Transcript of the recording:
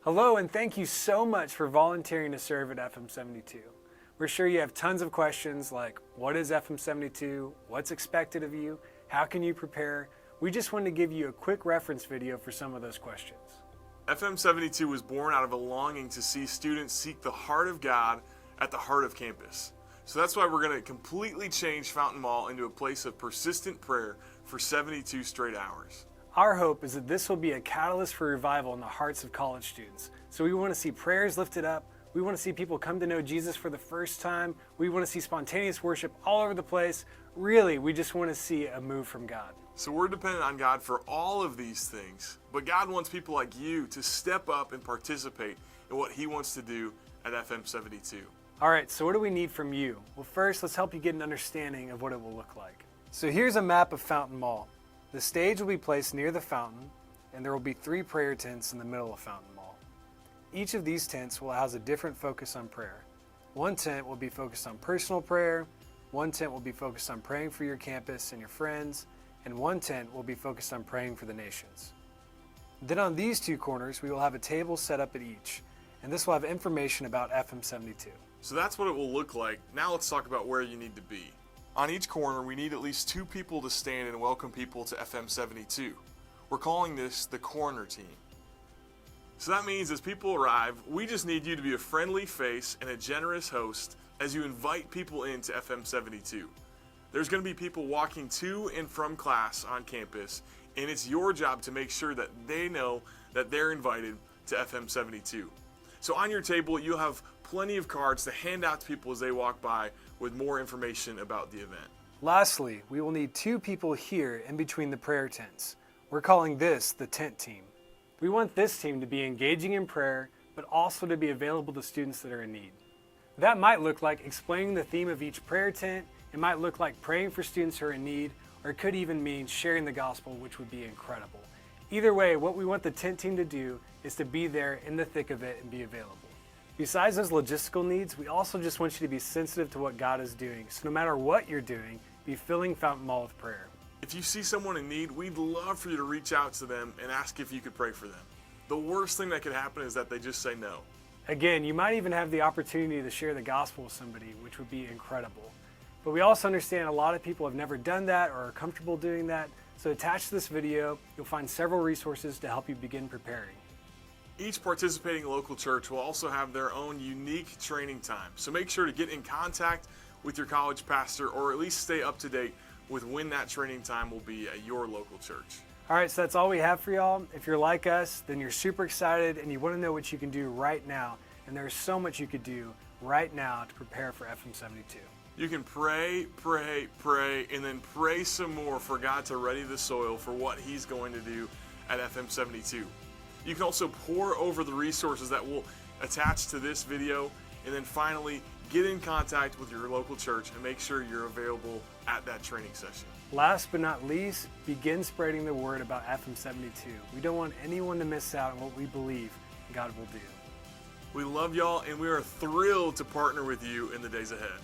Hello, and thank you so much for volunteering to serve at FM72. We're sure you have tons of questions like, what is FM72? What's expected of you? How can you prepare? We just wanted to give you a quick reference video for some of those questions. FM72 was born out of a longing to see students seek the heart of God at the heart of campus. So that's why we're going to completely change Fountain Mall into a place of persistent prayer for 72 straight hours. Our hope is that this will be a catalyst for revival in the hearts of college students. So we want to see prayers lifted up. We want to see people come to know Jesus for the first time. We want to see spontaneous worship all over the place. Really, we just want to see a move from God. So we're dependent on God for all of these things, but God wants people like you to step up and participate in what He wants to do at FM72. All right, so what do we need from you? Well, first, let's help you get an understanding of what it will look like. So here's a map of Fountain Mall. The stage will be placed near the fountain, and there will be 3 prayer tents in the middle of Fountain Mall. Each of these tents will house a different focus on prayer. One tent will be focused on personal prayer, one tent will be focused on praying for your campus and your friends, and one tent will be focused on praying for the nations. Then on these 2 corners, we will have a table set up at each, and this will have information about FM72. So that's what it will look like. Now let's talk about where you need to be. On each corner, we need at least 2 people to stand and welcome people to FM72. We're calling this the corner team. So that means as people arrive, we just need you to be a friendly face and a generous host as you invite people into FM72. There's going to be people walking to and from class on campus, and it's your job to make sure that they know that they're invited to FM72. So on your table, you'll have plenty of cards to hand out to people as they walk by with more information about the event. Lastly, we will need 2 people here in between the prayer tents. We're calling this the tent team. We want this team to be engaging in prayer, but also to be available to students that are in need. That might look like explaining the theme of each prayer tent. It might look like praying for students who are in need, or it could even mean sharing the gospel, which would be incredible. Either way, what we want the tent team to do is to be there in the thick of it and be available. Besides those logistical needs, we also just want you to be sensitive to what God is doing. So no matter what you're doing, be filling Fountain Mall with prayer. If you see someone in need, we'd love for you to reach out to them and ask if you could pray for them. The worst thing that could happen is that they just say no. Again, you might even have the opportunity to share the gospel with somebody, which would be incredible. But we also understand a lot of people have never done that or are comfortable doing that. So attached to this video, you'll find several resources to help you begin preparing. Each participating local church will also have their own unique training time. So make sure to get in contact with your college pastor or at least stay up to date with when that training time will be at your local church. All right, so that's all we have for y'all. If you're like us, then you're super excited and you want to know what you can do right now. And there's so much you could do right now to prepare for FM72. You can pray, pray, pray, and then pray some more for God to ready the soil for what He's going to do at FM72. You can also pore over the resources that will attach to this video, and then finally get in contact with your local church and make sure you're available at that training session. Last but not least, begin spreading the word about FM72. We don't want anyone to miss out on what we believe God will do. We love y'all, and we are thrilled to partner with you in the days ahead.